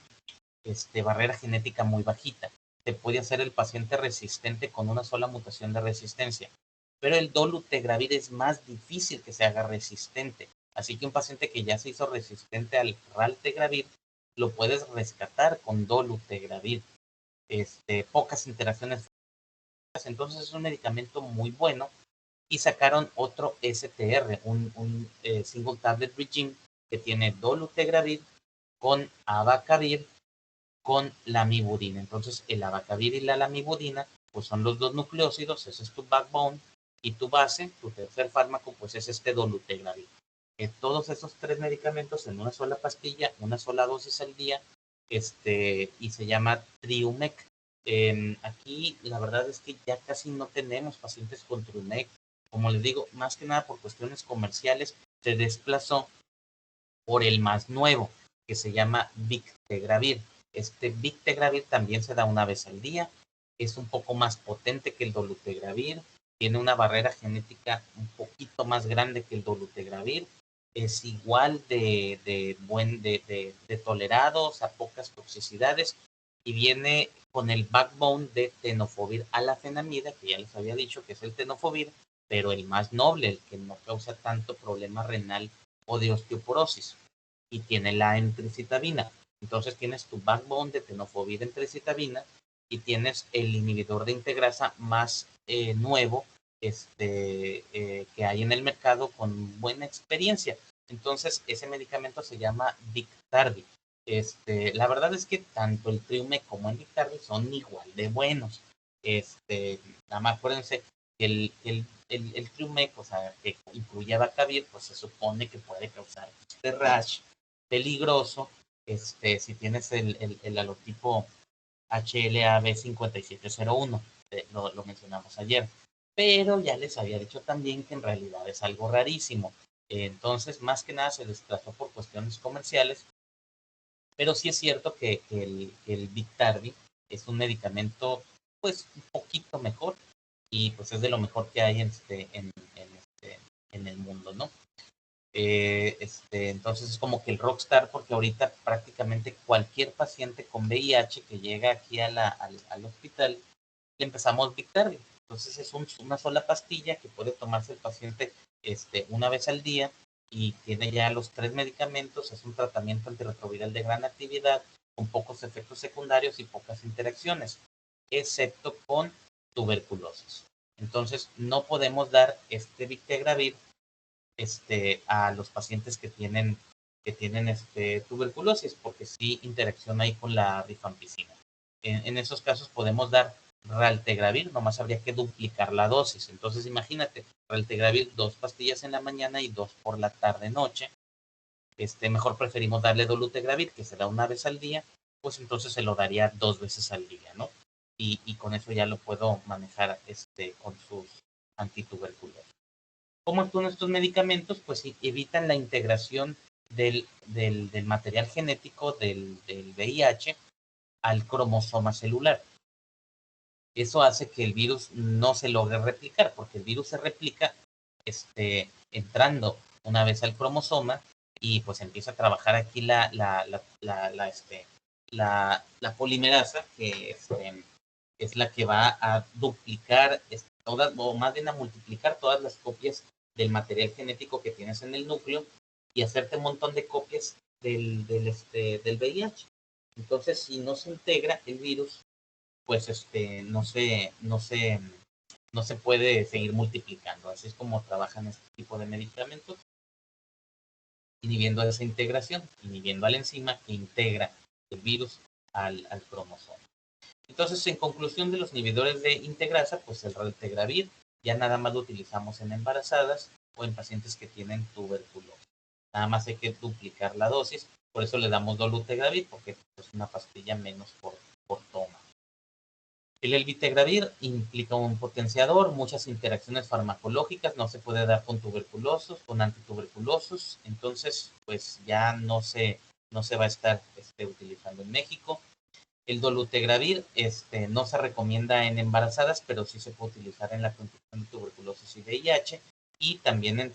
barrera genética muy bajita. Te puede hacer el paciente resistente con una sola mutación de resistencia. Pero el dolutegravir es más difícil que se haga resistente. Así que un paciente que ya se hizo resistente al raltegravir, lo puedes rescatar con dolutegravir. Pocas interacciones. Entonces es un medicamento muy bueno. Y sacaron otro STR, un Single Tablet Regime, que tiene dolutegravir con abacavir con lamivudina. Entonces, el abacavir y la lamivudina, pues son los dos nucleósidos, ese es tu backbone, y tu base, tu tercer fármaco, pues es este dolutegravir. Todos esos tres medicamentos en una sola pastilla, una sola dosis al día, y se llama Triumec. Aquí la verdad es que ya casi no tenemos pacientes con Triumec. Como les digo, más que nada por cuestiones comerciales, se desplazó por el más nuevo, que se llama Victegravir. Victegravir también se da una vez al día, es un poco más potente que el dolutegravir, tiene una barrera genética un poquito más grande que el dolutegravir, es igual de tolerados a pocas toxicidades y viene con el backbone de tenofovir alafenamida, que ya les había dicho que es el tenofovir, pero el más noble, el que no causa tanto problema renal o de osteoporosis, y tiene la entricitabina. Entonces tienes tu backbone de tenofovir entricitabina y tienes el inhibidor de integrasa más nuevo que hay en el mercado con buena experiencia. Entonces ese medicamento se llama Biktarvy. La verdad es que tanto el Triume como el Biktarvy son igual de buenos. Nada más acuérdense que el Triumec, o sea, que incluye abacavir, pues se supone que puede causar este rash peligroso, si tienes el halotipo HLA-B5701, lo mencionamos ayer, pero ya les había dicho también que en realidad es algo rarísimo. Entonces, más que nada se desplazó por cuestiones comerciales, pero sí es cierto que el Biktarvy es un medicamento, pues, un poquito mejor, y pues es de lo mejor que hay en el mundo, ¿no? Entonces es como que el rockstar, porque ahorita prácticamente cualquier paciente con VIH que llega aquí al hospital, le empezamos Biktarvy. Entonces es una sola pastilla que puede tomarse el paciente una vez al día y tiene ya los tres medicamentos. Es un tratamiento antirretroviral de gran actividad, con pocos efectos secundarios y pocas interacciones, excepto con tuberculosis. Entonces no podemos dar este Biktarvy a los pacientes que tienen tuberculosis, porque sí interacciona ahí con la rifampicina. En esos casos podemos dar raltegravir, nomás habría que duplicar la dosis. Entonces imagínate, raltegravir 2 pastillas en la mañana y 2 por la tarde-noche. Mejor preferimos darle dolutegravir, que se da una vez al día, pues entonces se lo daría 2 veces al día, ¿no? Y con eso ya lo puedo manejar con sus antituberculosos. ¿Cómo actúan estos medicamentos? Pues evitan la integración del material genético del VIH al cromosoma celular. Eso hace que el virus no se logre replicar, porque el virus se replica entrando una vez al cromosoma y pues empieza a trabajar aquí la polimerasa, que es la que va a duplicar todas, o más bien a multiplicar todas las copias del material genético que tienes en el núcleo y hacerte un montón de copias del VIH. Entonces, si no se integra el virus, pues no se puede seguir multiplicando. Así es como trabajan este tipo de medicamentos, inhibiendo esa integración, inhibiendo a la enzima que integra el virus al cromosoma. Entonces, en conclusión de los inhibidores de integrasa, pues el raltegravir ya nada más lo utilizamos en embarazadas o en pacientes que tienen tuberculosis. Nada más hay que duplicar la dosis, por eso le damos dolutegravir, porque es una pastilla menos por toma. El elvitegravir implica un potenciador, muchas interacciones farmacológicas, no se puede dar con tuberculosos, con antituberculosos, entonces pues ya no se va a estar utilizando en México. El dolutegravir no se recomienda en embarazadas, pero sí se puede utilizar en la condición de tuberculosis y VIH. y también en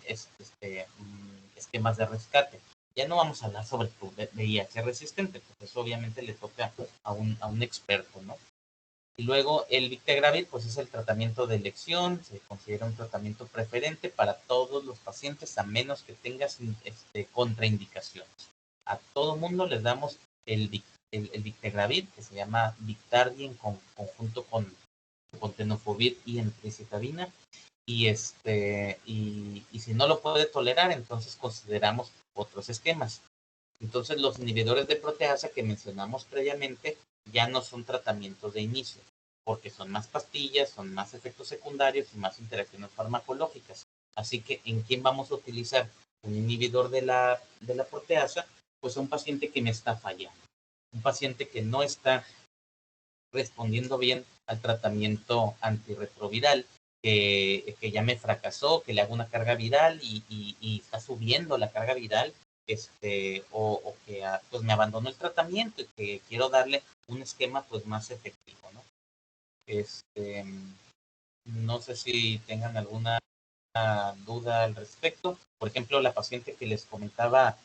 esquemas de rescate. Ya no vamos a hablar sobre tu VIH resistente, porque eso obviamente le toca a un experto, ¿no? Y luego el Victegravir, pues es el tratamiento de elección, se considera un tratamiento preferente para todos los pacientes a menos que tengas contraindicaciones. A todo mundo les damos el Victegravir, que se llama Victardi en conjunto con tenofovir y emtricitabina. Y si no lo puede tolerar, entonces consideramos otros esquemas. Entonces los inhibidores de proteasa que mencionamos previamente ya no son tratamientos de inicio, porque son más pastillas, son más efectos secundarios y más interacciones farmacológicas. Así que, ¿en quién vamos a utilizar un inhibidor de la proteasa? Pues un paciente que me está fallando, un paciente que no está respondiendo bien al tratamiento antirretroviral, que ya me fracasó, que le hago una carga viral y está subiendo la carga viral, o que pues me abandonó el tratamiento y que quiero darle un esquema pues más efectivo, ¿no? No sé si tengan alguna duda al respecto. Por ejemplo, la paciente que les comentaba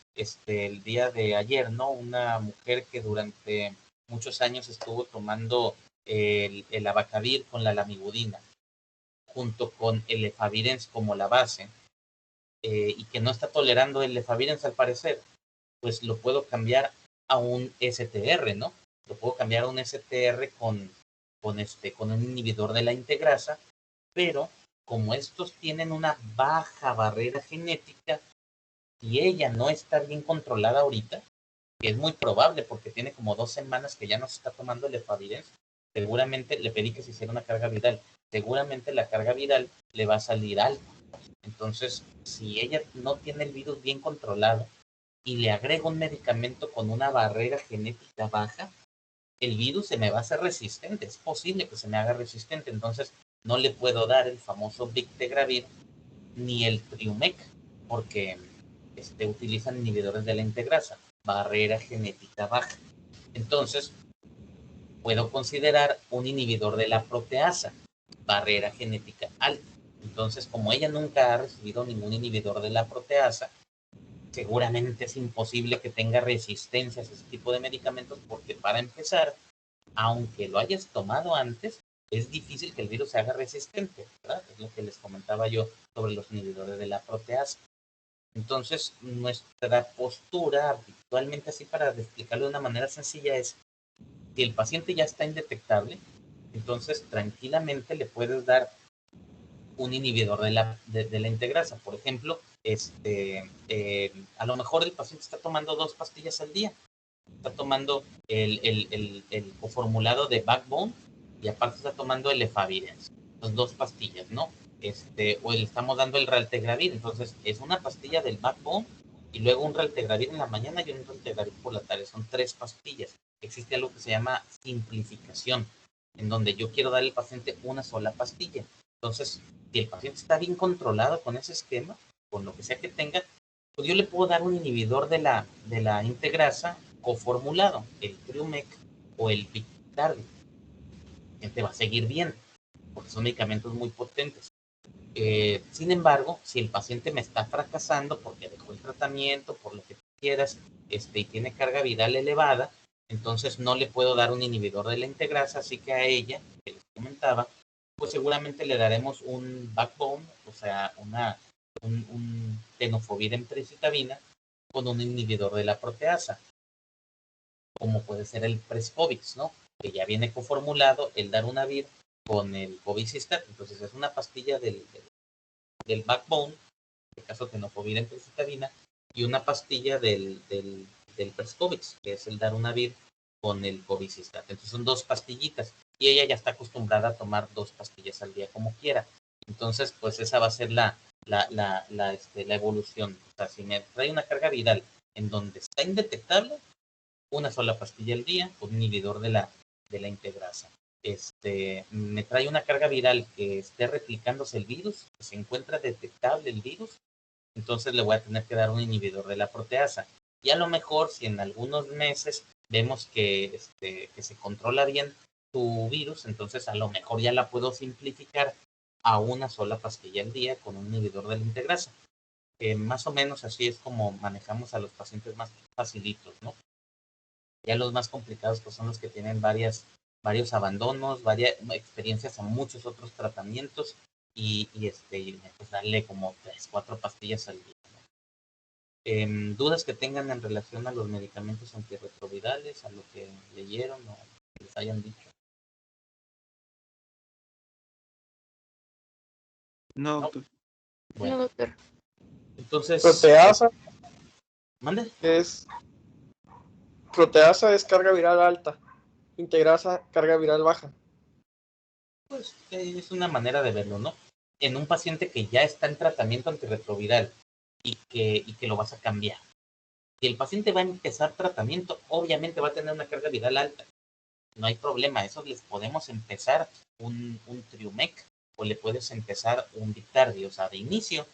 el día de ayer, ¿no? Una mujer que durante muchos años estuvo tomando el abacavir con la lamivudina, junto con el efavirenz como la base, y que no está tolerando el efavirenz al parecer, pues lo puedo cambiar a un STR, ¿no? Lo puedo cambiar a un STR con un inhibidor de la integrasa, pero como estos tienen una baja barrera genética y ella no está bien controlada ahorita, que es muy probable porque tiene como 2 semanas que ya no se está tomando el efavirenz, seguramente le pedí que se hiciera una carga viral, seguramente la carga viral le va a salir alta. Entonces, si ella no tiene el virus bien controlado y le agrego un medicamento con una barrera genética baja, el virus se me va a hacer resistente, es posible que se me haga resistente, entonces no le puedo dar el famoso Victegravir ni el Triumec, porque utilizan inhibidores de la integrasa, barrera genética baja. Entonces, puedo considerar un inhibidor de la proteasa, barrera genética alta. Entonces, como ella nunca ha recibido ningún inhibidor de la proteasa, seguramente es imposible que tenga resistencia a ese tipo de medicamentos, porque para empezar, aunque lo hayas tomado antes, es difícil que el virus se haga resistente, ¿verdad? Es lo que les comentaba yo sobre los inhibidores de la proteasa. Entonces, nuestra postura, habitualmente así para explicarlo de una manera sencilla, es si el paciente ya está indetectable, entonces tranquilamente le puedes dar un inhibidor de la integrasa. Por ejemplo, a lo mejor el paciente está tomando 2 pastillas al día, está tomando el coformulado de Backbone y aparte está tomando el efavirenz, las 2 pastillas, ¿no? O le estamos dando el raltegravir, entonces es una pastilla del Backbone y luego un raltegravir en la mañana y un raltegravir por la tarde, son 3 pastillas. Existe algo que se llama simplificación, en donde yo quiero darle al paciente una sola pastilla. Entonces, si el paciente está bien controlado con ese esquema, con lo que sea que tenga, pues yo le puedo dar un inhibidor de la integrasa coformulado, el Triumec o el Victardi. Te va a seguir bien, porque son medicamentos muy potentes. Sin embargo, si el paciente me está fracasando porque dejó el tratamiento, por lo que quieras, y tiene carga viral elevada, entonces no le puedo dar un inhibidor de la integrasa, así que a ella, que les comentaba, pues seguramente le daremos un backbone, o sea, un tenofovir en tricitabina con un inhibidor de la proteasa, como puede ser el Prescovix, ¿no? Que ya viene coformulado el darunavir con el Covicistat, entonces es una pastilla del backbone, en este caso tenofovir en tricitabina, y una pastilla del Prescovix, que es el darunavir con el Covicistat. Entonces son 2 pastillitas y ella ya está acostumbrada a tomar 2 pastillas al día como quiera. Entonces, pues esa va a ser la evolución. O sea, si me trae una carga viral en donde está indetectable, una sola pastilla al día, un inhibidor de la integrasa. Me trae una carga viral que esté replicándose el virus, que se encuentra detectable el virus, entonces le voy a tener que dar un inhibidor de la proteasa. Y a lo mejor, si en algunos meses vemos que se controla bien tu virus, entonces a lo mejor ya la puedo simplificar a una sola pastilla al día con un inhibidor de la integrasa. Más o menos así es como manejamos a los pacientes más facilitos, ¿no? Ya los más complicados pues son los que tienen varios abandonos, varias experiencias a muchos otros tratamientos y pues darle como 3, 4 pastillas al día. Dudas que tengan en relación a los medicamentos antirretrovirales, a lo que leyeron o les hayan dicho. No, No. doctor. Bueno, No, doctor. entonces, Proteasa ¿mande? es proteasa es carga viral alta, integrasa carga viral baja. Pues es una manera de verlo, ¿no? En un paciente que ya está en tratamiento antirretroviral y que lo vas a cambiar. Si el paciente va a empezar tratamiento, obviamente va a tener una carga viral alta. No hay problema, eso les podemos empezar un Triumec o le puedes empezar un Biktardi, o sea, de inicio,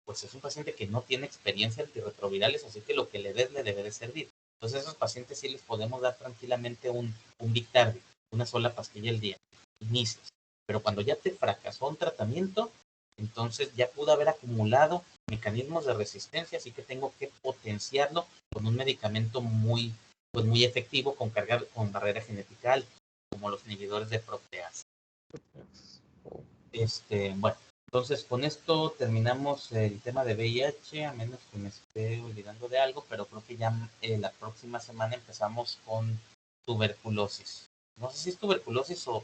pues es un paciente que no tiene experiencia antirretrovirales, así que lo que le des le debe de servir. Entonces a esos pacientes sí les podemos dar tranquilamente un Biktardi, una sola pastilla al día, inicios. Pero cuando ya te fracasó un tratamiento, entonces ya pudo haber acumulado mecanismos de resistencia, así que tengo que potenciarlo con un medicamento muy efectivo con barrera genética alta, como los inhibidores de proteasa. Bueno, entonces con esto terminamos el tema de VIH, a menos que me esté olvidando de algo, pero creo que ya la próxima semana empezamos con tuberculosis. No sé si es tuberculosis o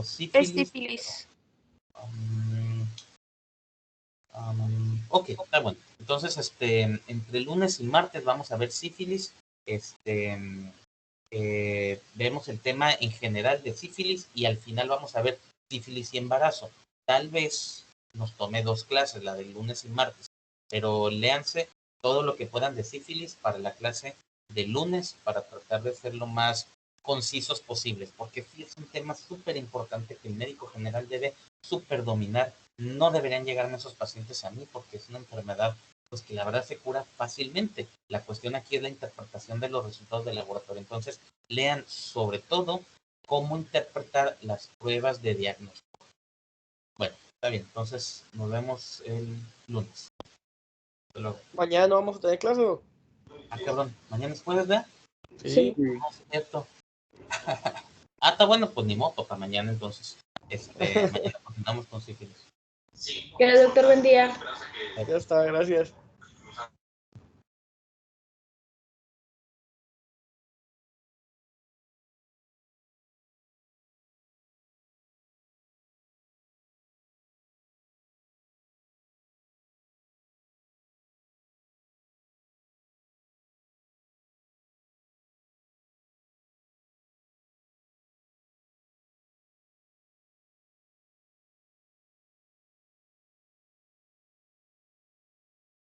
sífilis. Es sífilis. Ok, está bueno. Entonces, entre lunes y martes vamos a ver sífilis. Vemos el tema en general de sífilis y al final vamos a ver sífilis y embarazo. Tal vez nos tome 2 clases, la del lunes y martes, pero léanse todo lo que puedan de sífilis para la clase de lunes para tratar de ser lo más concisos posibles, porque sí es un tema súper importante que el médico general debe súper dominar. No deberían llegarme esos pacientes a mí porque es una enfermedad pues que la verdad se cura fácilmente. La cuestión aquí es la interpretación de los resultados del laboratorio. Entonces, lean sobre todo cómo interpretar las pruebas de diagnóstico. Bueno, está bien. Entonces, nos vemos el lunes. Hasta luego. Mañana no vamos a tener clase, ¿no? Ah, cabrón. ¿Mañana es jueves, verdad? Sí. No, es cierto. Está bueno, pues ni modo, para mañana entonces. Mañana continuamos con sífilis. Que el doctor, buen día. Ya está, gracias.